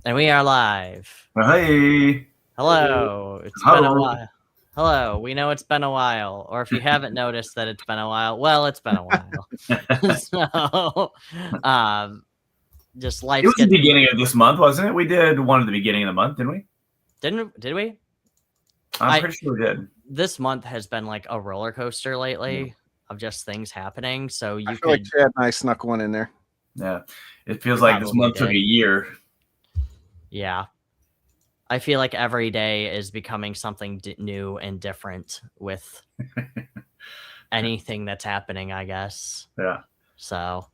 And we are live. Hey. Hello. It's been a while. Hello. We know it's been a while. Or if you haven't noticed that it's been a while, well, it's been a while. So, just life. It was the beginning of this month, wasn't it? We did one at the beginning of the month, didn't we? Did we? I'm pretty sure we did. This month has been like a roller coaster lately of just things happening. So you could. Like Chad and I snuck one in there. Yeah. It feels like this month took a year. Yeah. I feel like every day is becoming something new and different with anything that's happening, I guess. Yeah. So,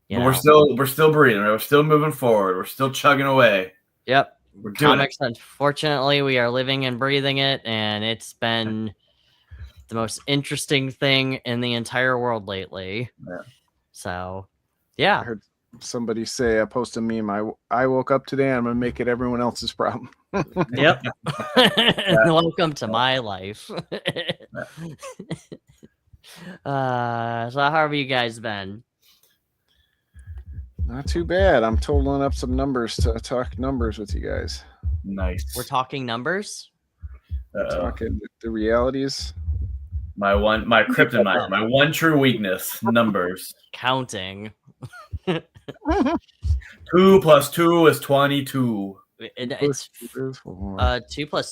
but we're still breathing. Right? We're still moving forward. We're still chugging away. Yep. We're doing Comics, unfortunately, we are living and breathing it, and it's been the most interesting thing in the entire world lately. Yeah. So, yeah. I heard somebody say, I posted a meme, I woke up today, I'm going to make it everyone else's problem. Yep. Welcome to my life. So how have you guys been? Not too bad. I'm totaling up some numbers to talk numbers with you guys. Nice. We're talking numbers? We're talking the realities. My kryptonite, my one true weakness, numbers. Counting. 2 + 2 is 22. It's 2 +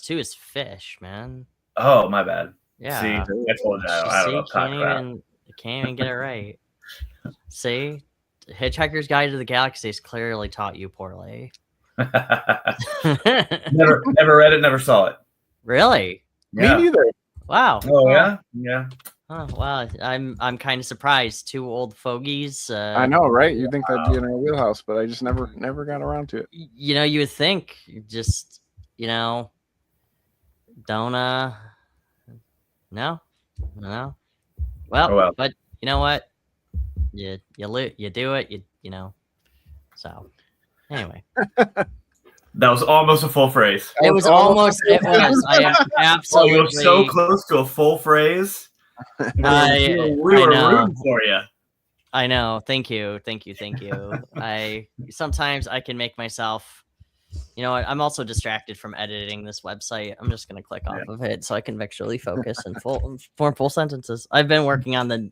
2 is fish, man. Oh, my bad. Yeah. See, I told you I don't know. Can't even get it right. See, Hitchhiker's Guide to the Galaxy has clearly taught you poorly. never read it, never saw it. Really? Yeah. Me neither. Wow. Oh yeah, yeah. Oh, wow, I'm kind of surprised. 2 old fogies. I know, right? You think that'd be in our wheelhouse, but I just never got around to it. You know, you would think, just don't no. Well, but you know what? You do it. So anyway. That was almost a full phrase. It was almost. It was. I absolutely. You were so close to a full phrase. We were rooting for you. I know. Thank you. Sometimes I can make myself. You know what? I'm also distracted from editing this website. I'm just gonna click off of it so I can actually focus and form full sentences. I've been working on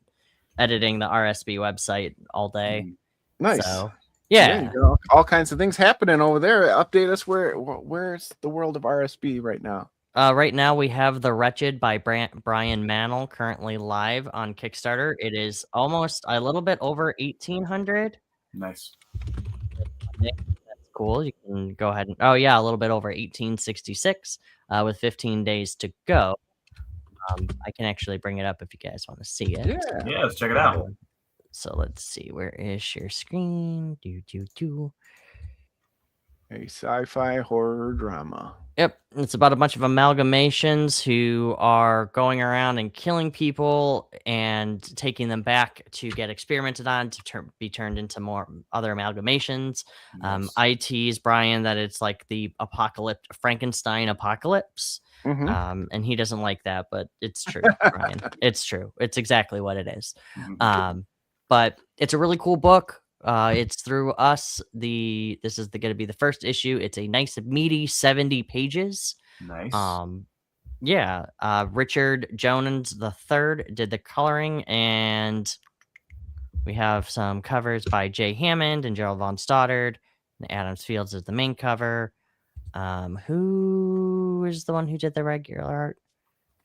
editing the RSB website all day. Nice. So, yeah. All kinds of things happening over there. Update us. Where's the world of RSB right now? Right now we have The Wretched by Brian Mannel currently live on Kickstarter. It is almost a little bit over 1,800. Nice. That's cool. You can go ahead and a little bit over 1,866 with 15 days to go. I can actually bring it up if you guys want to see it. Yeah, let's check it out. So let's see. Where is your screen? A sci-fi horror drama. Yep. It's about a bunch of amalgamations who are going around and killing people and taking them back to get experimented on to be turned into more other amalgamations. Nice. I tease Brian that it's like the Frankenstein apocalypse. Mm-hmm. And he doesn't like that, but it's true, Brian. It's true. It's exactly what it is. But it's a really cool book. It's through us. This is going to be the first issue. It's a nice meaty 70 pages. Nice. Richard Jones III did the coloring, and we have some covers by Jay Hammond and Gerald Von Stoddard. And Adams Fields is the main cover. Who is the one who did the regular art?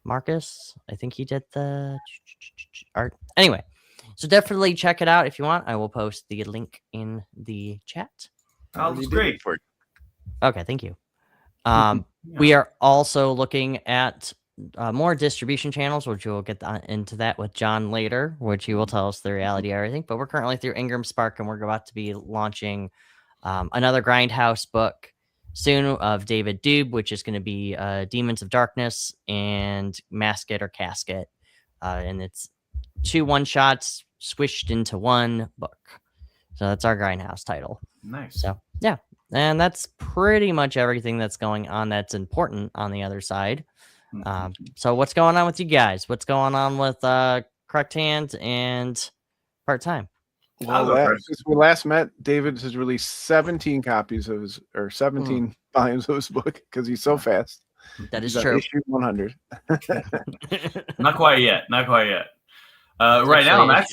Marcus. I think he did the art. Anyway. So definitely check it out if you want. I will post the link in the chat. Oh, that's great. Okay, thank you. We are also looking at more distribution channels, which we'll get into that with John later, which he will tell us the reality of everything. But we're currently through Ingram Spark, and we're about to be launching another Grindhouse book soon of David Dube, which is going to be Demons of Darkness and Mask It or Casket. And it's 2 one-shots squished into one book. So that's our Grindhouse title. Nice. So, yeah. And that's pretty much everything that's going on that's important on the other side. So what's going on with you guys? What's going on with Correct Hand and Part-Time? Well, since we last met, David has released 17 copies of his, or 17 volumes of his book because he's so fast. That is true. Issue 100. Not quite yet. Not quite yet. Right now,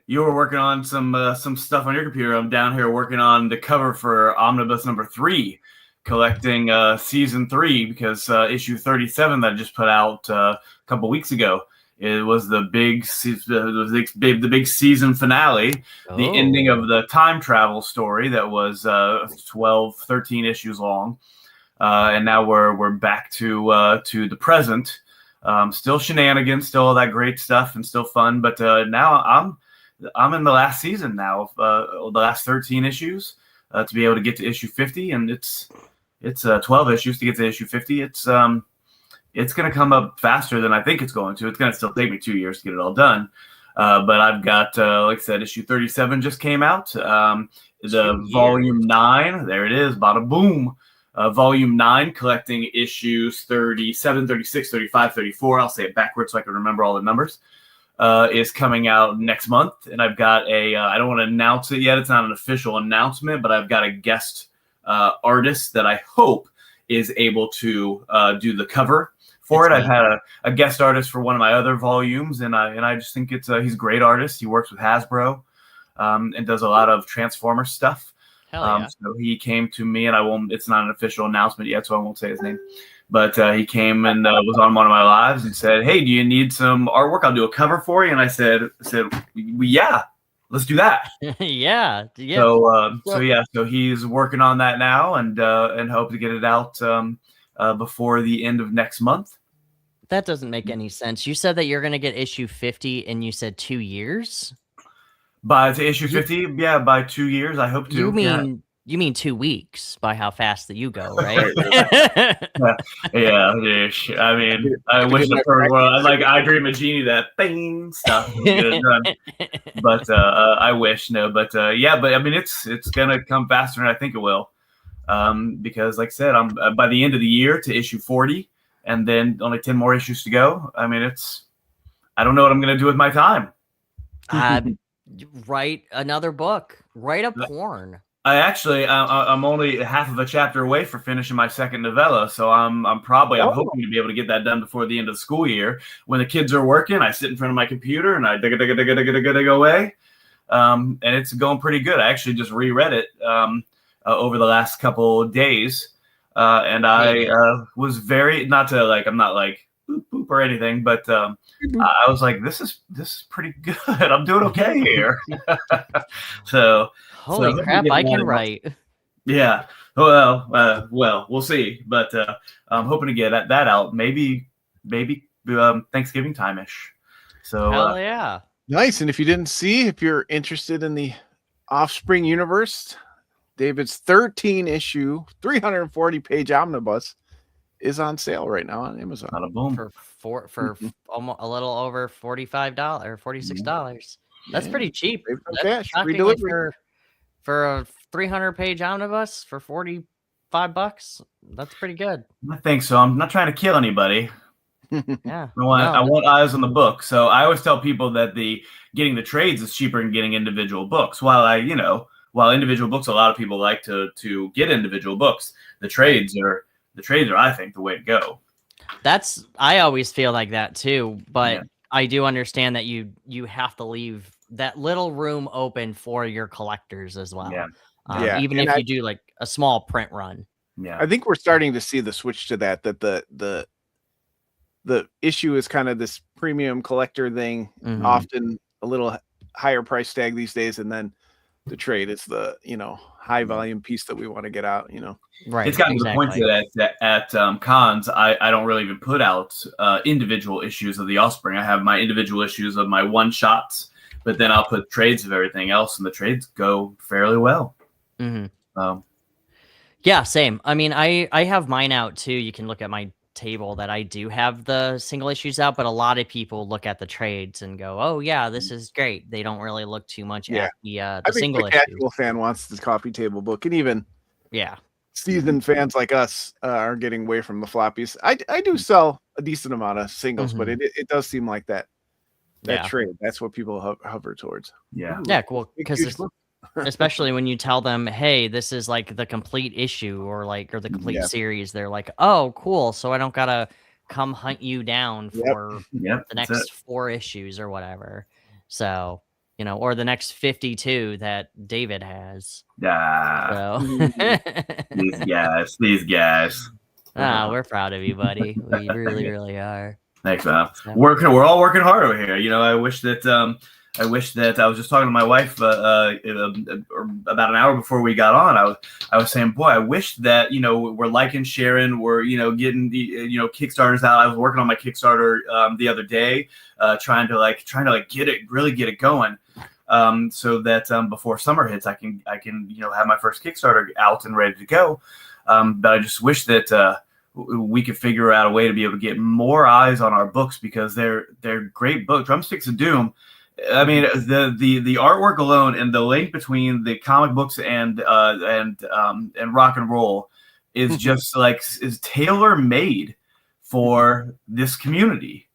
you were working on some stuff on your computer. I'm down here working on the cover for Omnibus number 3, collecting season 3, because issue 37 that I just put out a couple weeks ago, it was the big season finale, the ending of the time travel story that was 13 issues long, and now we're back to the present. Still shenanigans, still all that great stuff, and still fun. But now I'm in the last season now, the last 13 issues to be able to get to issue 50, and it's 12 issues to get to issue 50. It's going to come up faster than I think it's going to. It's going to still take me 2 years to get it all done. But I've got, like I said, issue 37 just came out. The volume 9, there it is, bada boom. Volume 9, collecting issues 37, 36, 35, 34. I'll say it backwards so I can remember all the numbers. Is coming out next month. And I've got I don't want to announce it yet. It's not an official announcement, but I've got a guest artist that I hope is able to do the cover for it. I've had a guest artist for one of my other volumes, and I just think he's a great artist. He works with Hasbro and does a lot of Transformer stuff. So he came to me, and it's not an official announcement yet, so I won't say his name. But he came and was on one of my lives and said, "Hey, do you need some artwork? I'll do a cover for you." And I said, "Yeah, let's do that." yeah. So he's working on that now, and hope to get it out before the end of next month. That doesn't make any sense. You said that you're going to get issue 50, and you said 2 years. By issue 50, yeah, by 2 years, I hope to. You mean 2 weeks by how fast that you go, right? yeah. I mean, I wish the perfect world. I dream a genie that thing stuff get it done. But I wish no. But but I mean, it's gonna come faster than I think it will, because like I said, I'm by the end of the year to issue 40, and then only 10 more issues to go. I mean, I don't know what I'm gonna do with my time. Write another book. Write a porn. I'm only half of a chapter away for finishing my second novella, so I'm hoping to be able to get that done before the end of the school year. When the kids are working, I sit in front of my computer and I dig away, and it's going pretty good. I actually just reread it over the last couple of days, and I was very I'm not like boop boop or anything, but I was like, this is pretty good. I'm doing okay here. So. Holy crap, I can write. Yeah. Well, we'll see. But I'm hoping to get that out maybe Thanksgiving time-ish. So hell yeah. Nice. And if you're interested in the Offspring universe, David's 13-issue, 340-page omnibus is on sale right now on Amazon. On a boom. For almost a little over $45 or $46. That's pretty cheap. Cash, free delivery. For a 300-page omnibus for $45, that's pretty good. I think so. I'm not trying to kill anybody. Yeah, I want eyes on the book. So I always tell people that getting the trades is cheaper than getting individual books. While individual books, a lot of people like to get individual books. The trades are I think the way to go. I always feel like that too, but I do understand that you have to leave that little room open for your collectors as well. Even if you do like a small print run. I think we're starting to see the switch to that the issue is kind of this premium collector thing, often a little higher price tag these days, and then the trade is the high volume piece that we want to get out. Right. It's gotten to the point that at cons, I don't really even put out individual issues of the Offspring. I have my individual issues of my one shots. But then I'll put trades of everything else, and the trades go fairly well. Yeah, same. I mean, I have mine out too. You can look at my table that I do have the single issues out, but a lot of people look at the trades and go, "Oh yeah, this is great." They don't really look too much at the single issues. The casual fan wants the coffee table book, and even Yeah. Seasoned fans like us are getting away from the floppies. I do sell a decent amount of singles, but it does seem like that that trade. That's what people hover towards. Yeah. Yeah, well, because especially when you tell them, hey, this is like the complete issue or the complete series, they're like, oh, cool. So I don't gotta come hunt you down for the next 4 issues or whatever. So, or the next 52 that David has. Yeah. So these guys. We're proud of you, buddy. We really, really are. Thanks, man. We're all working hard over here. I wish that I was just talking to my wife about an hour before we got on. I was saying, boy, I wish that we're liking sharing, we're getting the Kickstarters out. I was working on my Kickstarter the other day, trying to get it going, so that before summer hits, I can have my first Kickstarter out and ready to go. But I just wish that we could figure out a way to be able to get more eyes on our books, because they're great books. Drumsticks of Doom. I mean, the artwork alone and the link between the comic books and rock and roll is just is tailor made for this community.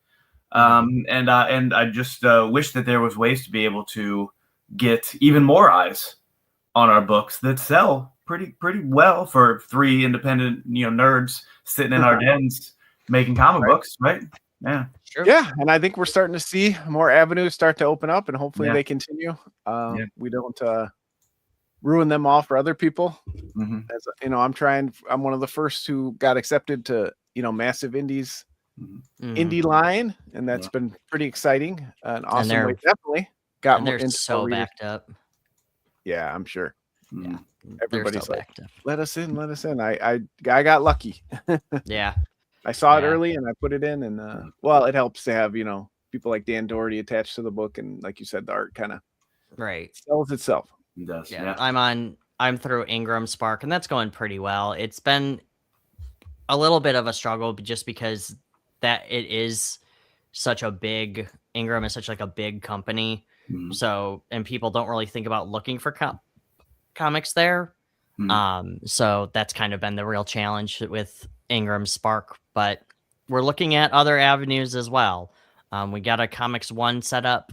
And I just wish that there was ways to be able to get even more eyes on our books that sell pretty well for 3 independent nerds sitting in our dens making comic books, right? Yeah. Sure. Yeah, and I think we're starting to see more avenues start to open up, and hopefully they continue. We don't ruin them all for other people. As I'm one of the first who got accepted to Massive Indies indie line, and that's been pretty exciting. An awesome way. Definitely got more into so backed up. Yeah, I'm sure. Yeah, everybody's like, let us in. I got lucky. Yeah, I saw it early and I put it in, and it helps to have people like Dan Doherty attached to the book, and like you said, the art kind of sells itself. It does. Yeah. I'm through Ingram Spark, and that's going pretty well. It's been a little bit of a struggle just because Ingram is such a big company. So, and people don't really think about looking for comics there. So that's kind of been the real challenge with Ingram Spark, but we're looking at other avenues as well. We got a Comics One set up,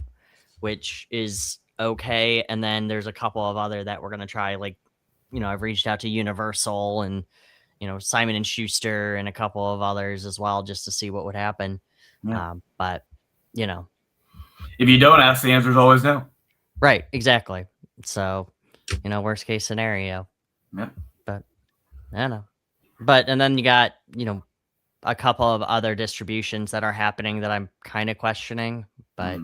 which is okay, and then there's a couple of other that we're going to try. I've reached out to Universal and Simon and Schuster and a couple of others as well, just to see what would happen. But if you don't ask, the answer is always no. Right, exactly. So worst case scenario. Yeah. But I don't know. And then you got a couple of other distributions that are happening that I'm kind of questioning, but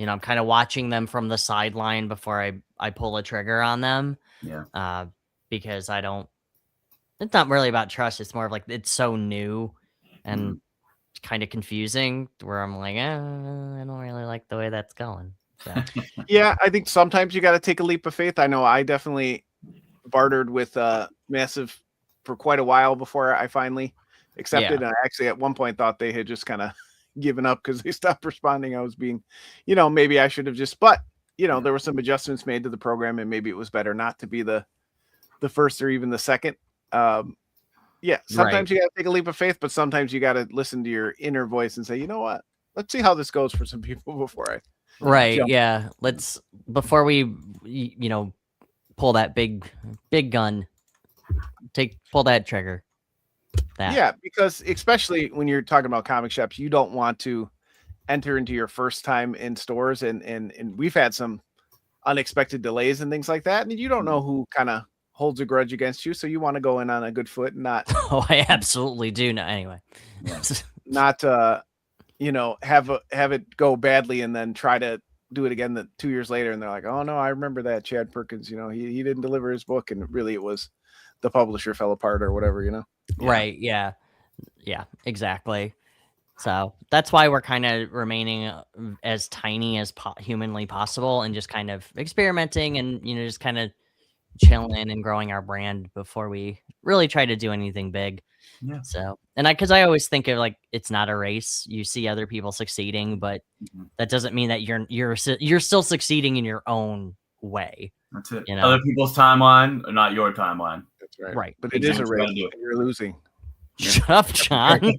I'm kind of watching them from the sideline before I pull a trigger on them. Yeah. Because it's not really about trust. It's more of it's so new and kind of confusing, where I'm like, I don't really like the way that's going. So. Yeah, I think sometimes you got to take a leap of faith. I know I definitely bartered with Massive for quite a while before I finally accepted. And I actually at one point thought they had just kind of given up because they stopped responding. I was being, maybe I should have just, but there were some adjustments made to the program, and maybe it was better not to be the first or even the second. Sometimes you got to take a leap of faith, but sometimes you got to listen to your inner voice and say, you know what, let's see how this goes for some people before I jump. Yeah, before we pull that big gun, pull that trigger. Yeah, because especially when you're talking about comic shops, you don't want to enter into your first time in stores, and we've had some unexpected delays and things like that, and you don't know who kind of holds a grudge against you, so you want to go in on a good foot and not. Oh, I absolutely do. No, anyway, not have it go badly and then try to do it again 2 years later, and they're like, oh no, I remember that Chad Perkins, he didn't deliver his book, and really it was the publisher fell apart or whatever. Right. Yeah, exactly. So that's why we're kind of remaining as tiny as humanly possible, and just kind of experimenting and just kind of chilling and growing our brand before we really try to do anything big. Yeah. So, and because I always think of it's not a race. You see other people succeeding, but that doesn't mean that you're still succeeding in your own way. That's it. Other people's timeline, not your timeline. That's right. Right. But it is a race. You're losing. Shut up, John.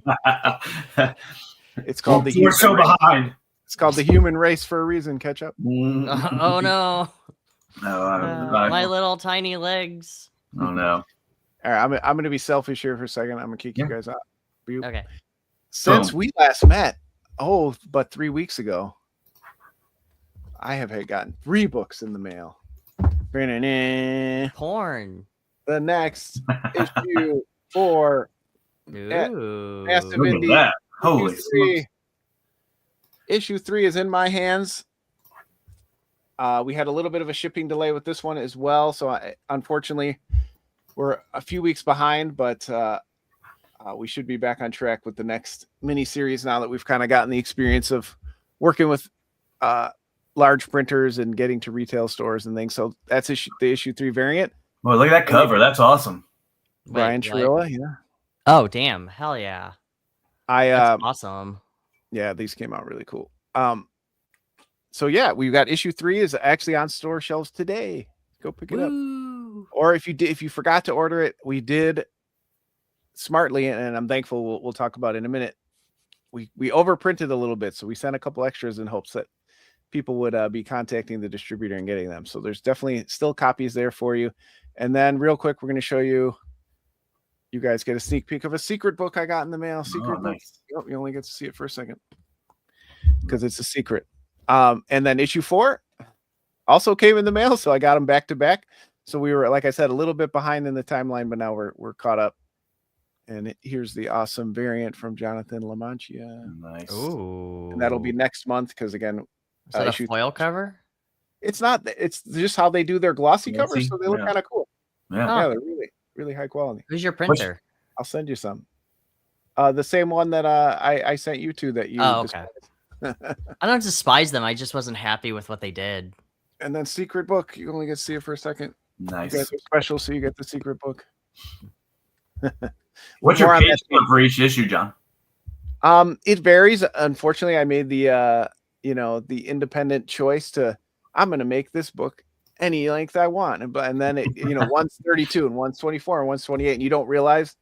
It's called We're so behind. It's called The Human Race for a reason. Catch up. Oh no. My Oh little tiny legs. no. All right, I'm going to be selfish here for a second. I'm going to kick you guys out. Okay. Since we last met, but 3 weeks ago, I have gotten 3 books in the mail. Porn. The next issue for Ooh. Massive Look at Indie. that. Holy Issue smokes. 3. Issue 3 is in my hands. We had a little bit of a shipping delay with this one as well. So unfortunately, we're a few weeks behind, but we should be back on track with the next mini series now that we've kind of gotten the experience of working with large printers and getting to retail stores and things. So that's the issue 3 variant. Well, look at that cover. That's awesome. Brian Chirilla, yeah. Oh damn! Hell yeah! That's awesome. Yeah, these came out really cool. So yeah, we've got issue 3 is actually on store shelves today. Go pick it up. Or if you forgot to order it, we did smartly, and I'm thankful. We'll talk about it in a minute. We overprinted a little bit, so we sent a couple extras in hopes that people would be contacting the distributor and getting them. So there's definitely still copies there for you. And then real quick, we're going to show you. You guys get a sneak peek of a secret book I got in the mail. Secret book. Nice. Oh, you only get to see it for a second because it's a secret. And then issue 4 also came in the mail, so I got them back to back. So we were, like I said, a little bit behind in the timeline, but now we're caught up. And here's the awesome variant from Jonathan LaMantia. Nice. Ooh. And that'll be next month because again, Is that a foil cover? It's not. It's just how they do their glossy covers, so they look kind of cool. Yeah. Yeah, they're really high quality. Who's your printer? I'll send you some. The same one that I sent you to that you. Oh, okay. I don't despise them. I just wasn't happy with what they did. And then secret book, you only get to see it for a second. Nice. You guys are special, so you get the secret book. What's your page count for each issue, John? It varies. Unfortunately, I made the the independent choice to I'm going to make this book any length I want, and then one's 32 and one's 24 and one's 28, and you don't realize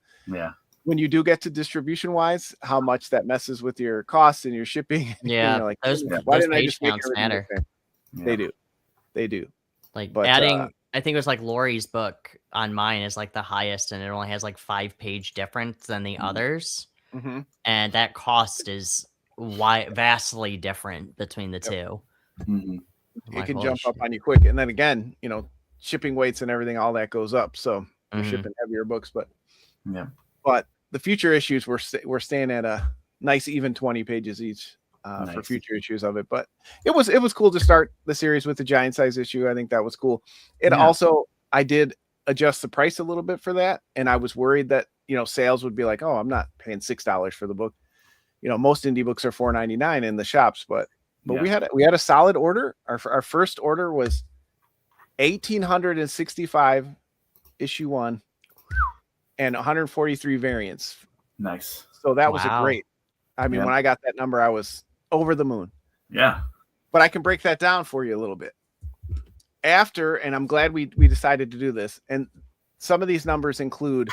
when you do get to distribution wise how much that messes with your costs and your shipping. Yeah, like, those why didn't I page just make counts everything matter. the same? They do. Like But, adding, I think it was like Lori's book on mine is like the highest, and it only has like 5-page difference than the others, and that cost is vastly different between the two. It can jump up on you quick, and then again, shipping weights and everything, all that goes up. So you're shipping heavier books, but the future issues we're staying at a nice even 20 pages each for future issues of it. But it was cool to start the series with the giant size issue. I think that was cool. It also, I did adjust the price a little bit for that, and I was worried that sales would be like, oh, I'm not paying $6 for the book. Most indie books are $4.99 in the shops, but we had a solid order. Our first order was 1,865 issue 1 and 143 variants. Nice. So that was a great. I mean, when I got that number, I was over the moon. Yeah. But I can break that down for you a little bit. And I'm glad we decided to do this. And some of these numbers include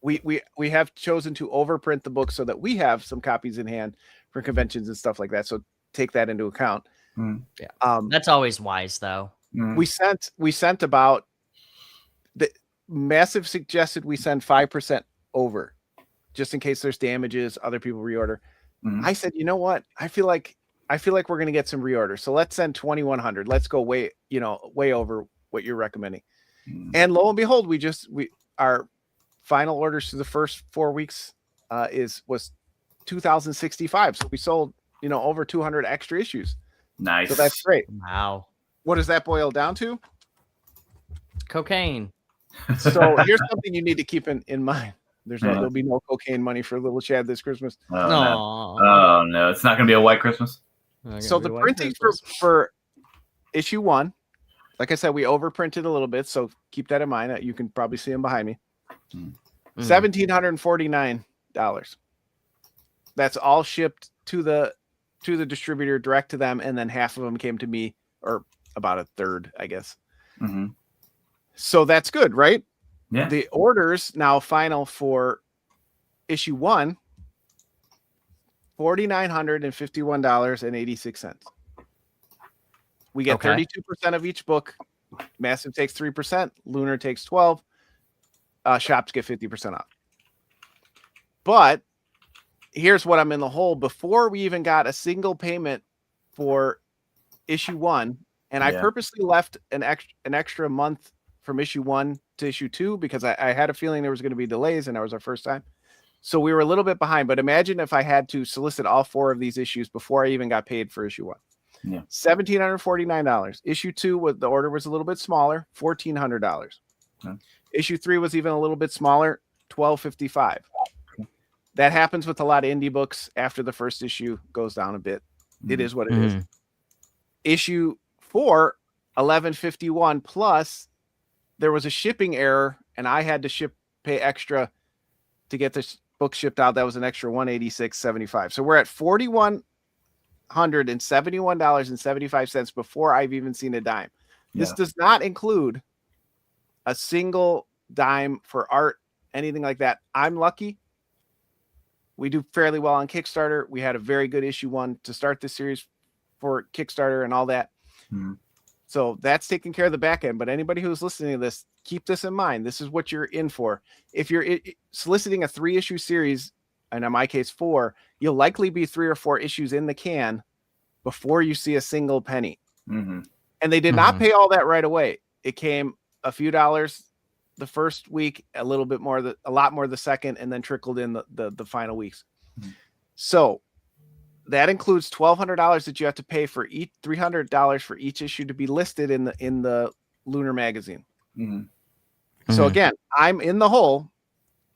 we have chosen to overprint the book so that we have some copies in hand for conventions and stuff like that. So take that into account. Yeah. That's always wise though. We sent about the Massive suggested we send 5% over just in case there's damages, other people reorder. I said, you know what? I feel like we're going to get some reorders. So let's send 2,100. Let's go way over what you're recommending. And lo and behold, our final orders through the first 4 weeks was 2,065. So we sold, over 200 extra issues. Nice. So that's great. Wow. What does that boil down to? Cocaine. So here's something you need to keep in mind. There'll be no cocaine money for little Chad this Christmas. Oh no, it's not going to be a white Christmas. So the printing for issue 1, like I said, we overprinted a little bit, so keep that in mind. You can probably see them behind me. $1,749. That's all shipped to the distributor, direct to them, and then half of them came to me, or about a third, I guess. So that's good, right? Yeah. The orders now final for issue 1 $4,951.86. We get Okay. 32% of each book. Massive takes 3%. Lunar takes 12%. Shops get 50% off. But here's what I'm in the hole. Before we even got a single payment for issue 1, and I purposely left an extra month from issue 1 to issue 2 because I had a feeling there was going to be delays, and that was our first time. So we were a little bit behind. But imagine if I had to solicit all 4 of these issues before I even got paid for issue 1. Yeah. $1,749. Issue 2 the order was a little bit smaller, $1,400. Okay. Issue 3 was even a little bit smaller, $1,255. Okay. That happens with a lot of indie books. After the first issue goes down a bit. It is what it is. Issue 4, $1,151, plus there was a shipping error, and I had to pay extra to get this book shipped out. That was an extra $186.75. So we're at $4,171.75 before I've even seen a dime. This does not include a single dime for art, anything like that. I'm lucky. We do fairly well on Kickstarter. We had a very good issue 1 to start this series for Kickstarter and all that. So that's taking care of the back end. But anybody who's listening to this, keep this in mind. This is what you're in for. If you're soliciting a 3-issue series, and in my case 4, you'll likely be 3 or 4 issues in the can before you see a single penny. And they did not pay all that right away. It came a few dollars the first week, a lot more the second, and then trickled in the final weeks. So that includes $1,200 that you have to pay for each, $300 for each issue to be listed in the Lunar magazine. So again, I'm in the hole,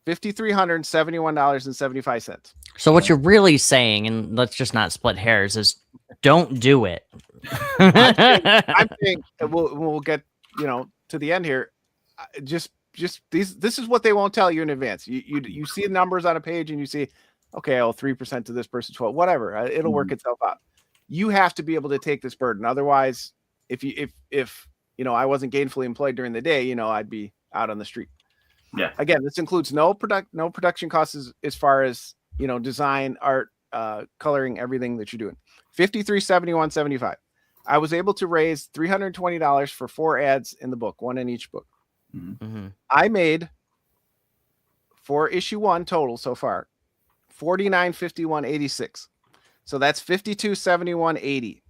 $5,371.75. So what you're really saying, and let's just not split hairs, is don't do it. I'm saying we'll get to the end here. Just this is what they won't tell you in advance. You see the numbers on a page and you see, okay, 3% to this person, 12, whatever. It'll work itself out. You have to be able to take this burden. Otherwise, if I wasn't gainfully employed during the day, I'd be out on the street. Yeah. Again, this includes no production costs as far as design, art, coloring, everything that you're doing. $53.71.75. I was able to raise $320 for 4 ads in the book, 1 in each book. I made for issue 1 total so far $49.51.86. So that's $52.71.80.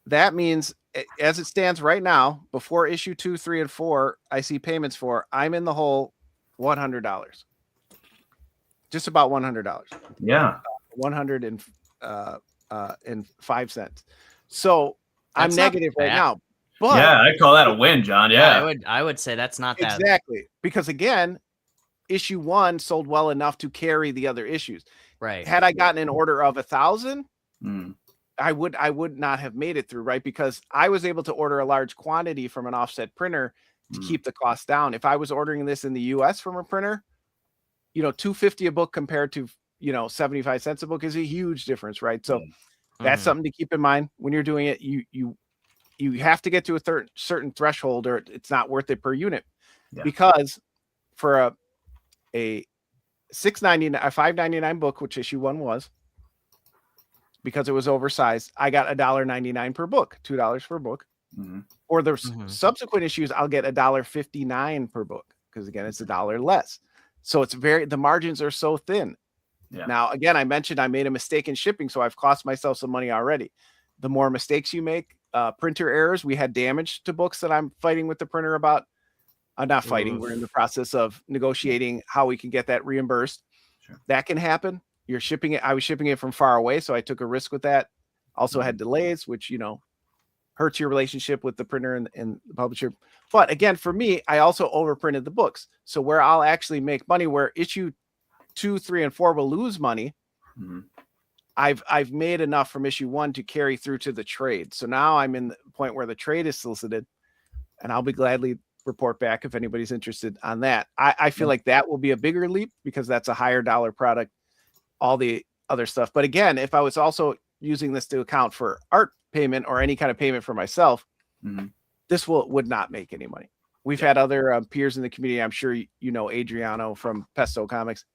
That means, as it stands right now, before issue 2, 3, and 4, I see payments for, I'm in the hole $100. Just about $100. Yeah. 105 cents. So That's I'm not negative right bad. now. But yeah, I call that a win, John. Yeah. I would say that's not that. exactly. Because again, issue 1 sold well enough to carry the other issues. Right. Had I gotten an order of 1,000, Mm. I would not have made it through, right? Because I was able to order a large quantity from an offset printer to keep the cost down. If I was ordering this in the US from a printer, $250 a book compared to 75 cents a book is a huge difference, right? So that's something to keep in mind when you're doing it. You have to get to a certain threshold, or it's not worth it per unit. Because for a $6.99, a $5.99 book, which issue 1 was, because it was oversized, I got $1.99 per book, $2 per book. Or the subsequent issues, I'll get $1.59 per book, because again, it's $1 less. So the margins are so thin. Now, again, I mentioned I made a mistake in shipping, so I've cost myself some money already. The more mistakes you make, printer errors, we had damage to books that I'm fighting with the printer about. I'm not fighting. We're in the process of negotiating how we can get that reimbursed. Sure. That can happen. You're shipping it. I was shipping it from far away, so I took a risk with that. Also had delays, which, hurts your relationship with the printer and the publisher. But again, for me, I also overprinted the books. So where I'll actually make money, where issue 2, 3, and 4 will lose money, I've made enough from issue 1 to carry through to the trade. So now I'm in the point where the trade is solicited, and I'll be gladly report back if anybody's interested on that. I feel like that will be a bigger leap because that's a higher dollar product, all the other stuff. But again, if I was also using this to account for art payment or any kind of payment for myself, this would not make any money. We've had other peers in the community. I'm sure Adriano from Pesto Comics.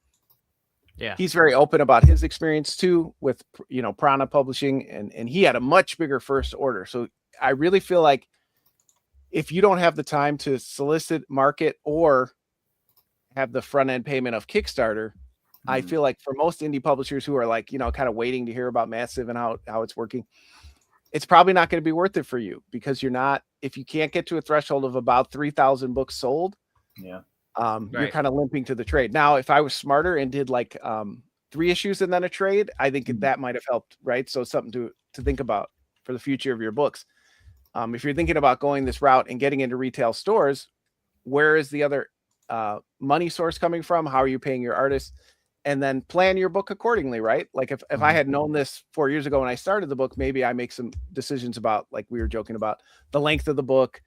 Yeah. He's very open about his experience too with, Prana Publishing, and he had a much bigger first order. So I really feel like if you don't have the time to solicit, market, or have the front end payment of Kickstarter, I feel like for most indie publishers who are like, kind of waiting to hear about Massive and how it's working, it's probably not going to be worth it for you, because if you can't get to a threshold of about 3,000 books sold, you're kind of limping to the trade. Now, if I was smarter and did like 3 issues and then a trade, I think that might have helped, right? So something to think about for the future of your books. If you're thinking about going this route and getting into retail stores, where is the other money source coming from? How are you paying your artists? And then plan your book accordingly, right? Like if I had known this 4 years ago when I started the book, maybe I make some decisions about, like we were joking about, the length of the book,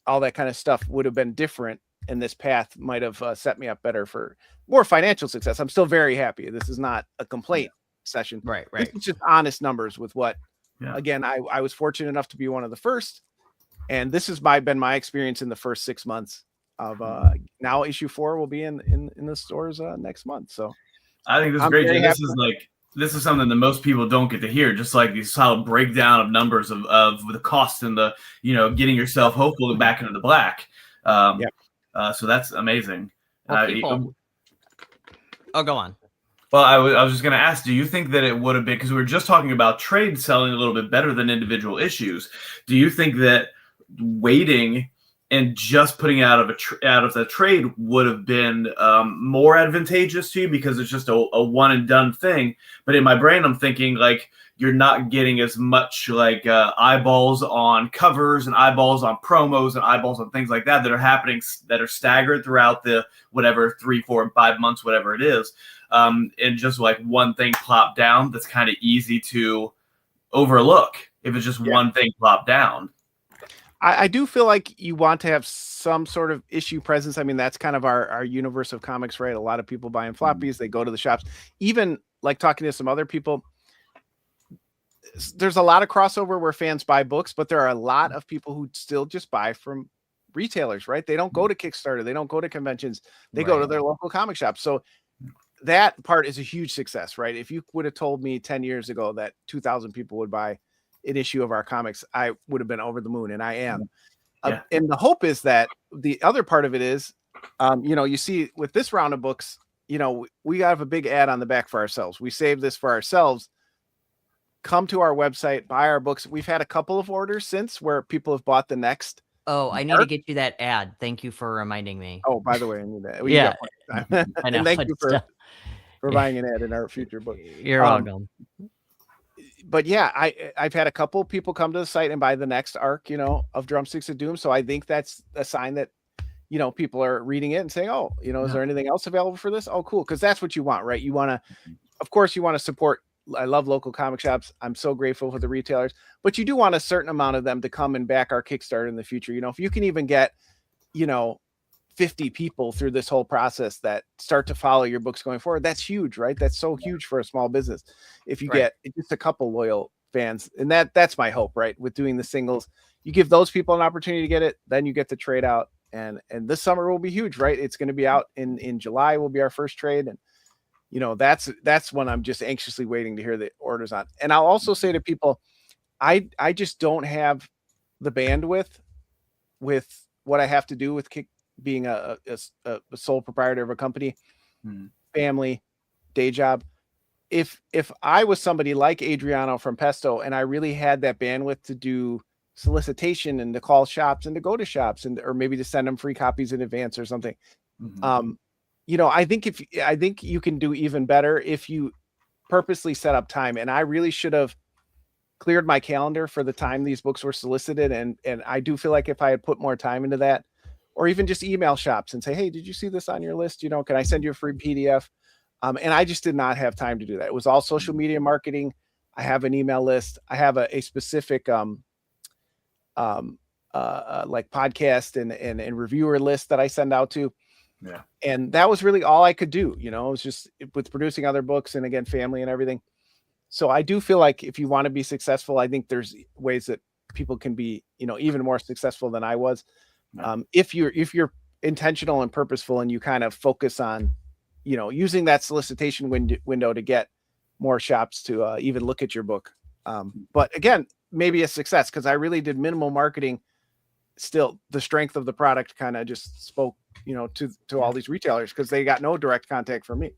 all that kind of stuff would have been different. And this path might have set me up better for more financial success. I'm still very happy. This is not a complaint session. Right. This is just honest numbers with what, again, I was fortunate enough to be one of the first. And this has been my experience in the first 6 months of now issue 4 will be in the stores next month. So I think this is great. This is something that most people don't get to hear, just like these solid breakdown of numbers of the cost and the, getting yourself hopefully back into the black. So that's amazing. Well, go on. Well, I was just going to ask, do you think that it would have been, because we were just talking about trade selling a little bit better than individual issues. Do you think that waiting and just putting out of the trade would have been more advantageous to you because it's just a one and done thing? But in my brain, I'm thinking like you're not getting as much like eyeballs on covers and eyeballs on promos and eyeballs on things like that are happening, that are staggered throughout the whatever 3, 4, and 5 months, whatever it is. And just like one thing plopped down that's kind of easy to overlook if it's just one thing plopped down. I do feel like you want to have some sort of issue presence. I mean, that's kind of our universe of comics, right? A lot of people buying floppies, they go to the shops. Even like talking to some other people, there's a lot of crossover where fans buy books, but there are a lot of people who still just buy from retailers, right? They don't go to Kickstarter. They don't go to conventions. They go to their local comic shop. So that part is a huge success, right? If you would have told me 10 years ago that 2,000 people would buy an issue of our comics, I would have been over the moon, and I am. And the hope is that the other part of it is, you see with this round of books, we have a big ad on the back for ourselves. We save this for ourselves. Come to our website, buy our books. We've had a couple of orders since where people have bought the next. Oh, I need to get you that ad. Thank you for reminding me. Oh, by the way, I need that. I know. And thank you for buying an ad in our future book. You're welcome. But yeah, I've had a couple people come to the site and buy the next arc, of Drumsticks of Doom. So I think that's a sign that, people are reading it and saying, oh, is there anything else available for this? Oh, cool. Because that's what you want, right? You want to, of course, you want to support. I love local comic shops. I'm so grateful for the retailers, but you do want a certain amount of them to come and back our Kickstarter in the future. If you can even get, 50 people through this whole process that start to follow your books going forward, that's huge, right? That's so huge for a small business. If you get just a couple loyal fans, and that's my hope, right? With doing the singles, you give those people an opportunity to get it, then you get the trade out, and this summer will be huge, right? It's going to be out in July will be our first trade, and that's when I'm just anxiously waiting to hear the orders on. And I'll also say to people, I just don't have the bandwidth with what I have to do with being a sole proprietor of a company, family, day job. If I was somebody like Adriano from Pesto and I really had that bandwidth to do solicitation and to call shops and to go to shops or maybe to send them free copies in advance or something, I think you can do even better if you purposely set up time. And I really should have cleared my calendar for the time these books were solicited. And I do feel like if I had put more time into that, or even just email shops and say, hey, did you see this on your list? Can I send you a free PDF? And I just did not have time to do that. It was all social media marketing. I have an email list. I have a specific like podcast and reviewer list that I send out to. Yeah. And that was really all I could do. It was just with producing other books and again, family and everything. So I do feel like if you want to be successful, I think there's ways that people can be, even more successful than I was. If you're intentional and purposeful and you kind of focus on using that solicitation window to get more shops to even look at your book. But again, maybe a success because I really did minimal marketing. Still, the strength of the product kind of just spoke, to all these retailers because they got no direct contact from me.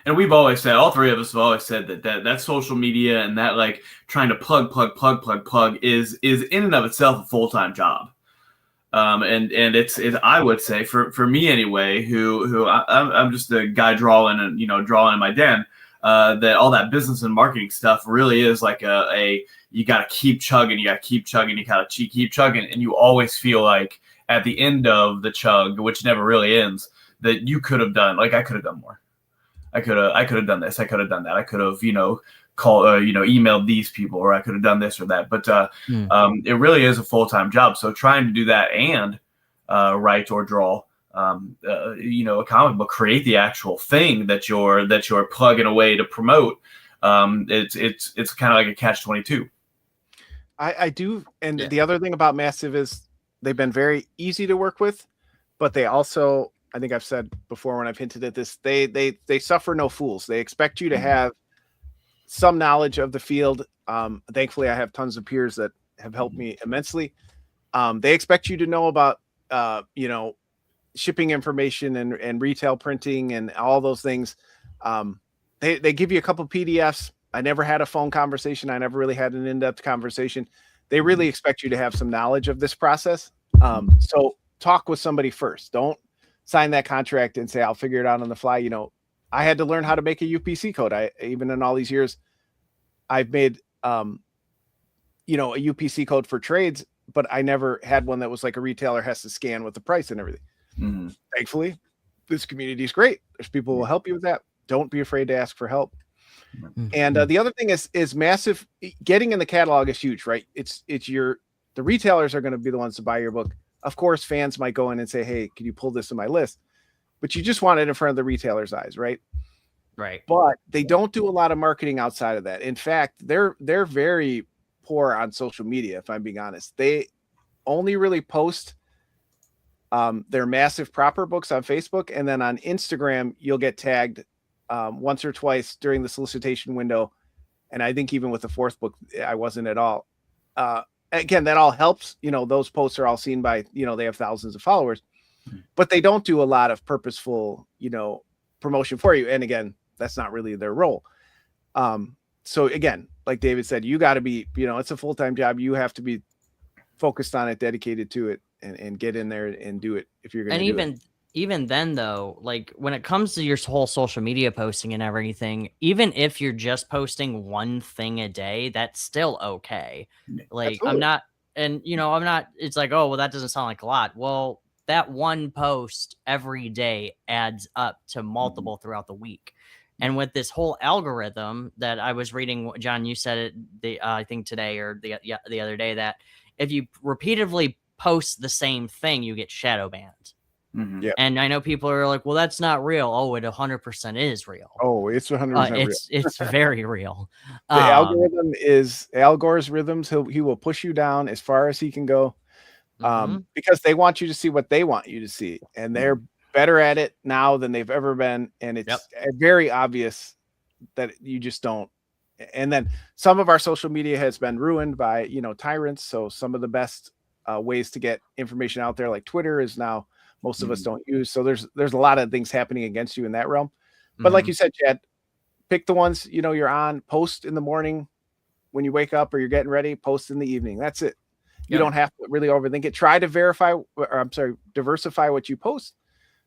And we've always said, all three of us have always said that social media and that like trying to plug is in and of itself a full-time job. And it's I would say for me anyway, who I'm just a guy drawing in my den, that all that business and marketing stuff really is like you got to keep chugging, you got to keep chugging. And you always feel like at the end of the chug, which never really ends, that you could have done, like I could have done more. I could have done this. I could have done that. I could have, called, emailed these people, or I could have done this or that. But it really is a full-time job. So trying to do that and write or draw, a comic book, create the actual thing that you're plugging away to promote. It's kind of like a catch-22. I do. And the other thing about Massive is they've been very easy to work with, but they also, I think I've said before when I've hinted at this, they suffer no fools. They expect you to have some knowledge of the field. Thankfully, I have tons of peers that have helped me immensely. They expect you to know about, shipping information and retail printing and all those things. They give you a couple PDFs. I never had a phone conversation. I never really had an in-depth conversation. They really expect you to have some knowledge of this process. So talk with somebody first. Don't sign that contract and say, I'll figure it out on the fly. I had to learn how to make a UPC code. Even in all these years, I've made, a UPC code for trades, but I never had one that was like a retailer has to scan with the price and everything. Mm-hmm. Thankfully, this community is great. There's people who will help you with that. Don't be afraid to ask for help. Mm-hmm. And the other thing is Massive. Getting in the catalog is huge, right? The retailers are going to be the ones to buy your book. Of course, fans might go in and say, hey, can you pull this in my list? But you just want it in front of the retailer's eyes, right? Right. But they don't do a lot of marketing outside of that. In fact, they're very poor on social media, if I'm being honest. They only really post their Massive proper books on Facebook, and then on Instagram, you'll get tagged once or twice during the solicitation window. And I think even with the fourth book, I wasn't at all. Again, that all helps. Those posts are all seen by, they have thousands of followers, but they don't do a lot of purposeful, promotion for you. And again, that's not really their role. So again, like David said, you got to be, it's a full-time job. You have to be focused on it, dedicated to it, and get in there and do it if you're going to do it. Even then though, like when it comes to your whole social media posting and everything, even if you're just posting one thing a day, that's still okay. Like Absolutely. I'm not, it's like, oh, well, that doesn't sound like a lot. Well, that one post every day adds up to multiple throughout the week. And with this whole algorithm that I was reading, John, you said it, I think today or the other day, that if you repeatedly post the same thing, you get shadow banned. Mm-hmm. Yep. And I know people are like, well, that's not real. Oh, it 100% is real. Oh, it's 100% real. It's very real. The algorithm is Al Gore's rhythms. He will push you down as far as he can go, because they want you to see what they want you to see. And they're better at it now than they've ever been. And it's very obvious that you just don't. And then some of our social media has been ruined by, tyrants. So some of the best ways to get information out there, like Twitter, is now most of us don't use. So there's a lot of things happening against you in that realm. But like you said, Chad, pick the ones, you're on. Post in the morning when you wake up or you're getting ready, post in the evening. That's it. You don't have to really overthink it. Try to diversify what you post.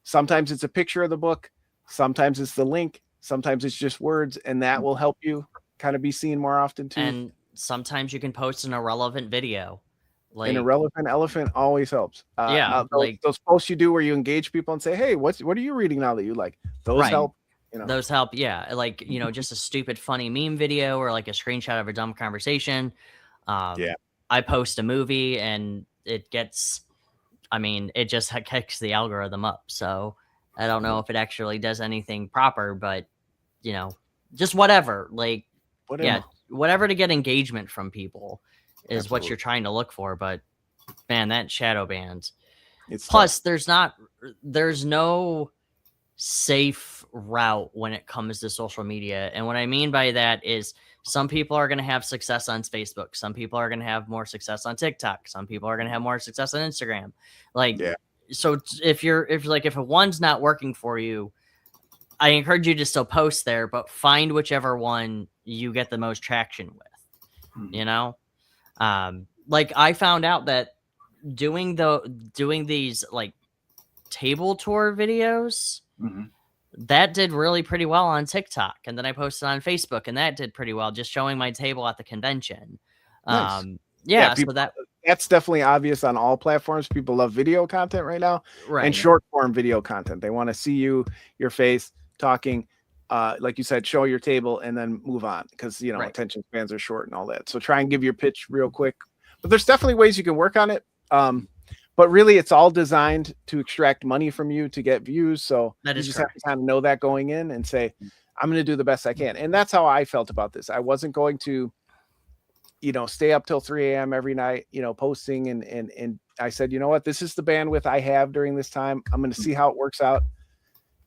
Sometimes it's a picture of the book. Sometimes it's the link. Sometimes it's just words, and that will help you kind of be seen more often too. And sometimes you can post an irrelevant video. Like, an irrelevant elephant always helps. Those posts you do where you engage people and say, hey, what are you reading now that you like? Those help. Those help. Yeah. Like, just a stupid, funny meme video or like a screenshot of a dumb conversation. I post a movie and it just kicks the algorithm up. So I don't know if it actually does anything proper, but just whatever. Like, whatever to get engagement from people is what you're trying to look for. But man, that shadow bans. Plus, there's no safe route when it comes to social media. And what I mean by that is some people are going to have success on Facebook. Some people are going to have more success on TikTok. Some people are going to have more success on Instagram. Like, so if one's not working for you, I encourage you to still post there, but find whichever one you get the most traction with, you know? Like I found out that doing these like table tour videos, that did really pretty well on TikTok. And then I posted on Facebook and that did pretty well, just showing my table at the convention. Nice. So that's definitely obvious on all platforms. People love video content right now, and short form video content. They want to see your face talking, like you said, show your table and then move on, because attention spans are short and all that. So try and give your pitch real quick. But there's definitely ways you can work on it. But really, it's all designed to extract money from you to get views. So you just have to kind of know that going in and say, I'm going to do the best I can. And that's how I felt about this. I wasn't going to, stay up till 3 a.m. every night, posting. And I said, you know what, this is the bandwidth I have during this time. I'm going to see how it works out.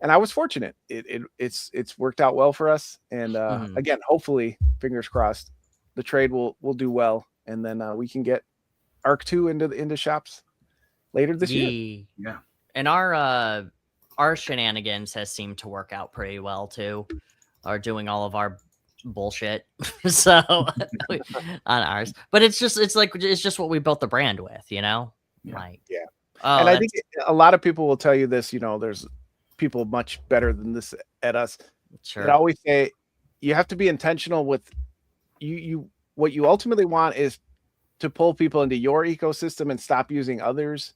And I was fortunate. It's worked out well for us. And again, hopefully, fingers crossed, the trade will do well. And then we can get Arc 2 into shops later this year. Yeah. And our shenanigans has seemed to work out pretty well too. Are doing all of our bullshit so on ours, but it's just what we built the brand with, and I think a lot of people will tell you this, there's people much better than this at us. I always say you have to be intentional with you. What you ultimately want is to pull people into your ecosystem and stop using others.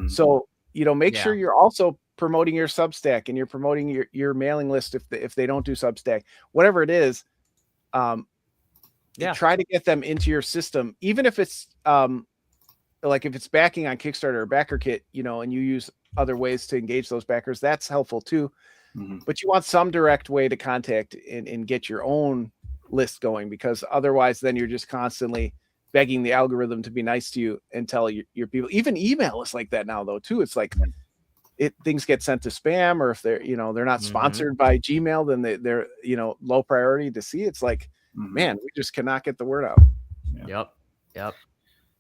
So, make sure you're also promoting your Substack and you're promoting your mailing list if they don't do Substack, whatever it is. Try to get them into your system, even if it's like if it's backing on Kickstarter or BackerKit, and you use other ways to engage those backers, that's helpful too. But you want some direct way to contact and get your own list going, because otherwise then you're just constantly begging the algorithm to be nice to you and tell your people. Even email is like that now though too. It's like things get sent to spam, or if they're they're not sponsored by Gmail, then they're low priority to see. It's like, man, we just cannot get the word out. Yep.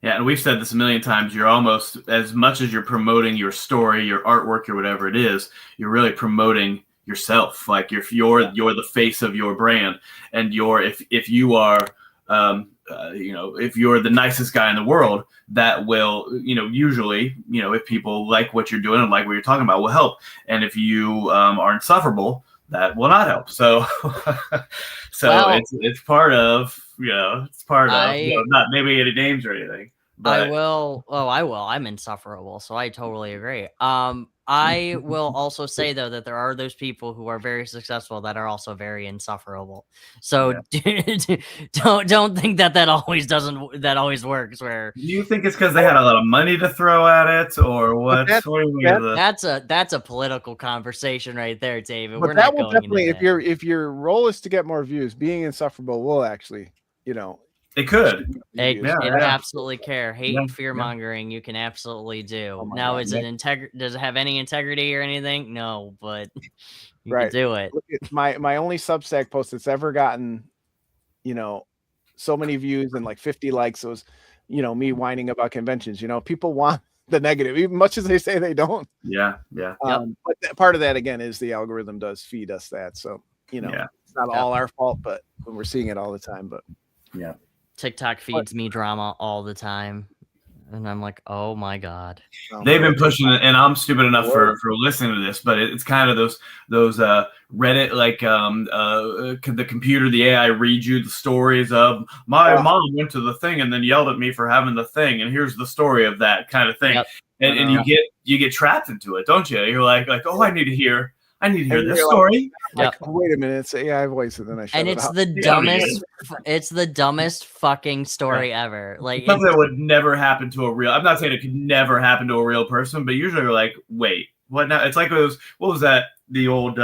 Yeah, and we've said this a million times. You're almost, as much as you're promoting your story, your artwork, or whatever it is, you're really promoting yourself. Like you're the face of your brand, and if you are if you're the nicest guy in the world, that will, usually, if people like what you're doing and like what you're talking about, will help. And if you are insufferable, that will not help. So, it's part of, not maybe any names or anything. But I will. I'm insufferable, so I totally agree. I will also say though that there are those people who are very successful that are also very insufferable. So don't think that always works. Where do you think it's because they had a lot of money to throw at it, or what? That's a political conversation right there, David. But that will definitely, if your role is to get more views, being insufferable will actually, It could. Absolutely care. Hate and fear mongering, you can absolutely do. Now, does it have any integrity or anything? No, but you can do it. My only Substack post that's ever gotten, so many views and like 50 likes was, me whining about conventions. People want the negative, even much as they say they don't. Yeah. But part of that again is the algorithm does feed us that. So, it's not all our fault, but when we're seeing it all the time. But yeah. TikTok feeds me drama all the time, and I'm like, oh my god. They've been pushing it, and I'm stupid enough for listening to this, but it's kind of those Reddit, like the computer, the AI reads you the stories of my mom went to the thing and then yelled at me for having the thing, and here's the story of that kind of thing. Yep. And you get trapped into it, don't you? You're like, oh, I need to hear this story. Wait a minute, it's AI voice, and then I shut and it's the dumbest. It's the dumbest fucking story ever. Like something that would never happen to a real. I'm not saying it could never happen to a real person, but usually you're like, wait, what now? It's like what was that? The old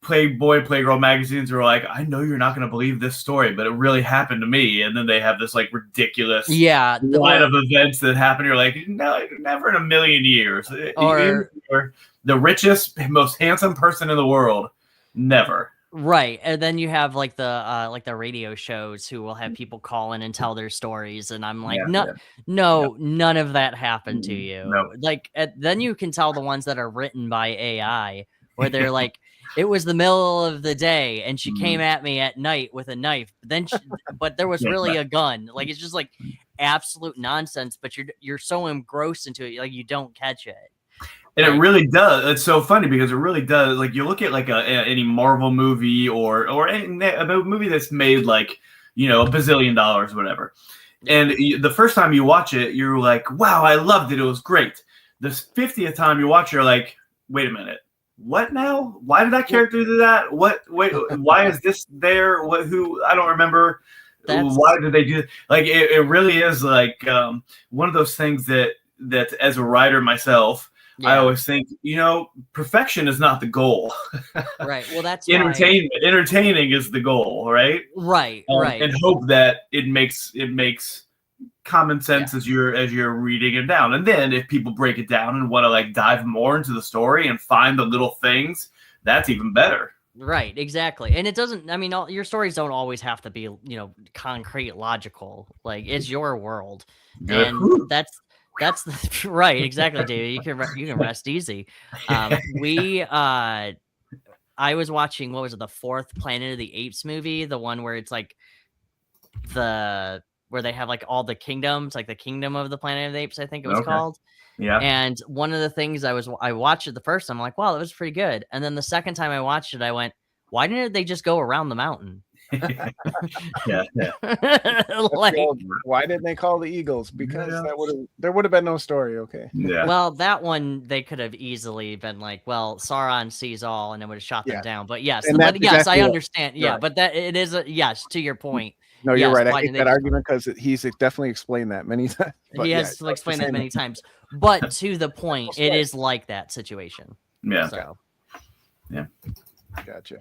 Playboy, Playgirl magazines are like, I know you're not going to believe this story, but it really happened to me. And then they have this like ridiculous line of events that happen. You're like, no, never in a million years. Or you're the richest, most handsome person in the world. Never. Right. And then you have like the radio shows who will have people call in and tell their stories. And I'm like, none of that happened to you. No. Like, then you can tell the ones that are written by AI where they're like, it was the middle of the day and she came at me at night with a knife. But there was really a gun. Like, it's just like absolute nonsense, but you're so engrossed into it. Like, you don't catch it. And it really does. It's so funny because it really does. Like you look at like any Marvel movie or a movie that's made like, $1 bazillion, whatever. And the first time you watch it, you're like, wow, I loved it. It was great. The 50th time you watch it, you're like, wait a minute. What now? Why did that character do that? Wait, why is this there? Who? I don't remember. Why did they do it? Like, it really is like one of those things that as a writer myself, I always think, perfection is not the goal. Right. Well, that's entertaining is the goal, right? Right. Right. And hope that it makes common sense as you're reading it down. And then if people break it down and want to like dive more into the story and find the little things, that's even better. Right, exactly. And it doesn't, your stories don't always have to be, concrete, logical. Like, it's your world. And that's right, exactly, David. You can rest easy. I was watching, what was it, the 4th Planet of the Apes movie, the one where it's like where they have like all the kingdoms, like the Kingdom of the Planet of the Apes, I think it was called. Yeah. And one of the things I watched it the first time, I'm like, wow, that was pretty good. And then the second time I watched it, I went, why didn't they just go around the mountain? Yeah. Like, why didn't they call the Eagles? Because there would have been no story. Okay. Yeah. Well, that one they could have easily been like, well, Sauron sees all, and it would have shot them down. But yes, I understand. Yeah, but that it is yes, to your point. No, you're right. I hate that argument because he's definitely explained that many times. He has explained that many times. But to the point, it is like that situation. Yeah. So. Yeah. Gotcha.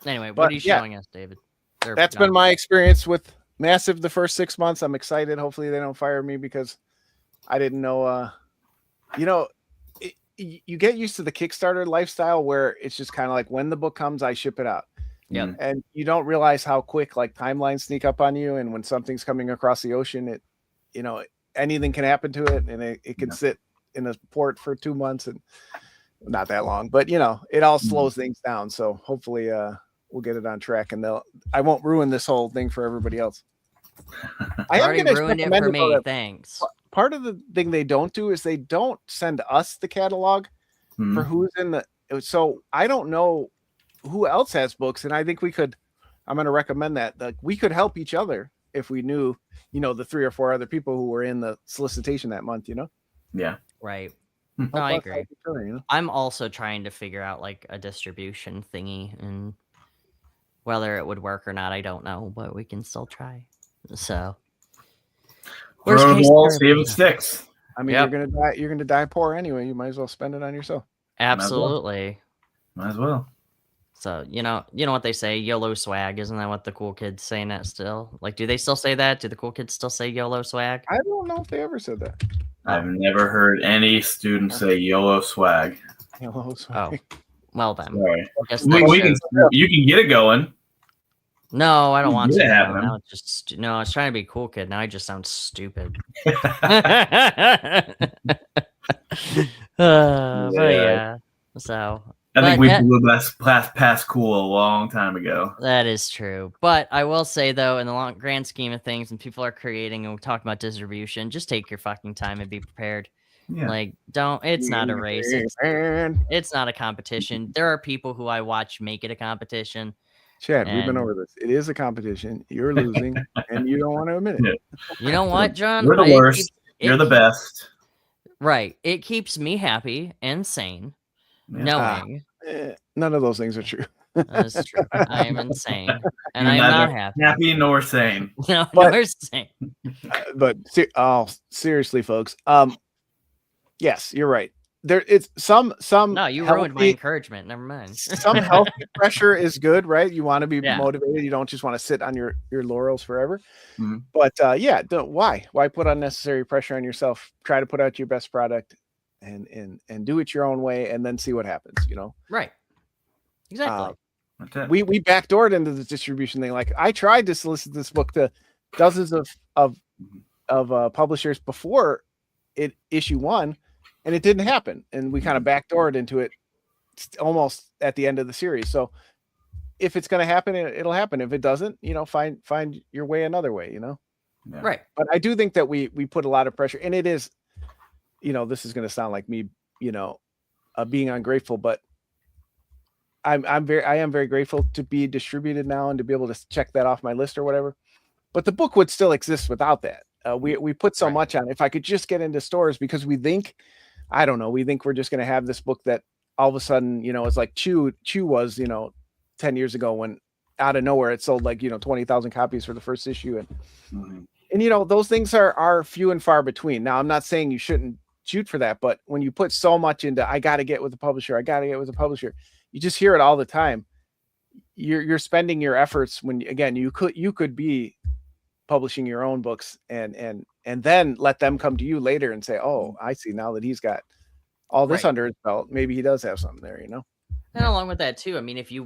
Anyway, what are you showing us, David? That's been my experience with Massive the first 6 months. I'm excited. Hopefully they don't fire me because I didn't know. You get used to the Kickstarter lifestyle where it's just kind of like when the book comes, I ship it out. Yeah. And you don't realize how quick like timelines sneak up on you. And when something's coming across the ocean, anything can happen to it, and it can sit in a port for 2 months and not that long, but it all slows things down. So hopefully we'll get it on track, and I won't ruin this whole thing for everybody else. I am going to ruin it for me. Thanks. Part of the thing they don't do is they don't send us the catalog for who's in the. So I don't know who else has books, and I think I'm going to recommend that. Like, we could help each other if we knew, the 3 or 4 other people who were in the solicitation that month. Yeah. Right. No, I agree. I'm also trying to figure out like a distribution thingy, and whether it would work or not, I don't know, but we can still try. So, throw the wall, see if it sticks. I mean, you're gonna die poor anyway. You might as well spend it on yourself. Absolutely. Might as well. So you know what they say, YOLO swag. Isn't that what the cool kids saying that still? Like, do they still say that? Do the cool kids still say YOLO swag? I don't know if they ever said that. I've never heard any student say YOLO swag. YOLO swag. Oh, well then. Sorry. You can get it going. No, I don't want to. Now it's I was trying to be a cool kid. Now I just sound stupid. But yeah. So I think we blew past cool a long time ago. That is true. But I will say, though, in the grand scheme of things, when people are creating and we're talking about distribution, just take your fucking time and be prepared. Yeah. Like, it's not a race. It's not a competition. There are people who I watch make it a competition. Chad, we've been over this. It is a competition. You're losing, and you don't want to admit it. You know what, John? You're the worst. You're the best. Right. It keeps me happy and sane, knowing. None of those things are true. That's true. I am insane, and I am not happy. Happy nor sane. Nor sane. But seriously, folks. Yes, you're right. it's some No, you ruined my encouragement. Never mind. Some healthy pressure is good, right? You want to be Yeah. motivated. You don't just want to sit on your laurels forever. Mhm. But why put unnecessary pressure on yourself? Try to put out your best product and do it your own way, and then see what happens. Right. Exactly. That's it. We backdoored into the distribution thing. Like, I tried to solicit this book to dozens of publishers before issue 1, and it didn't happen. And we kind of backdoored into it almost at the end of the series. So if it's going to happen, it'll happen. If it doesn't, find your way another way. Yeah. Right. But I do think that we put a lot of pressure, and it is, this is going to sound like me, being ungrateful, but I am very grateful to be distributed now and to be able to check that off my list or whatever. But the book would still exist without that. We put so much on. If I could just get into stores, because we think we're just going to have this book that all of a sudden, it's like Chew was, 10 years ago, when out of nowhere it sold like 20,000 copies for the first issue, and those things are few and far between. Now, I'm not saying you shouldn't shoot for that, but when you put so much into I got to get with the publisher, you just hear it all the time. You're spending your efforts when, again, you could be publishing your own books and then let them come to you later and say, oh, I see now that he's got all this under his belt. Maybe he does have something there, And along with that too, I mean, if you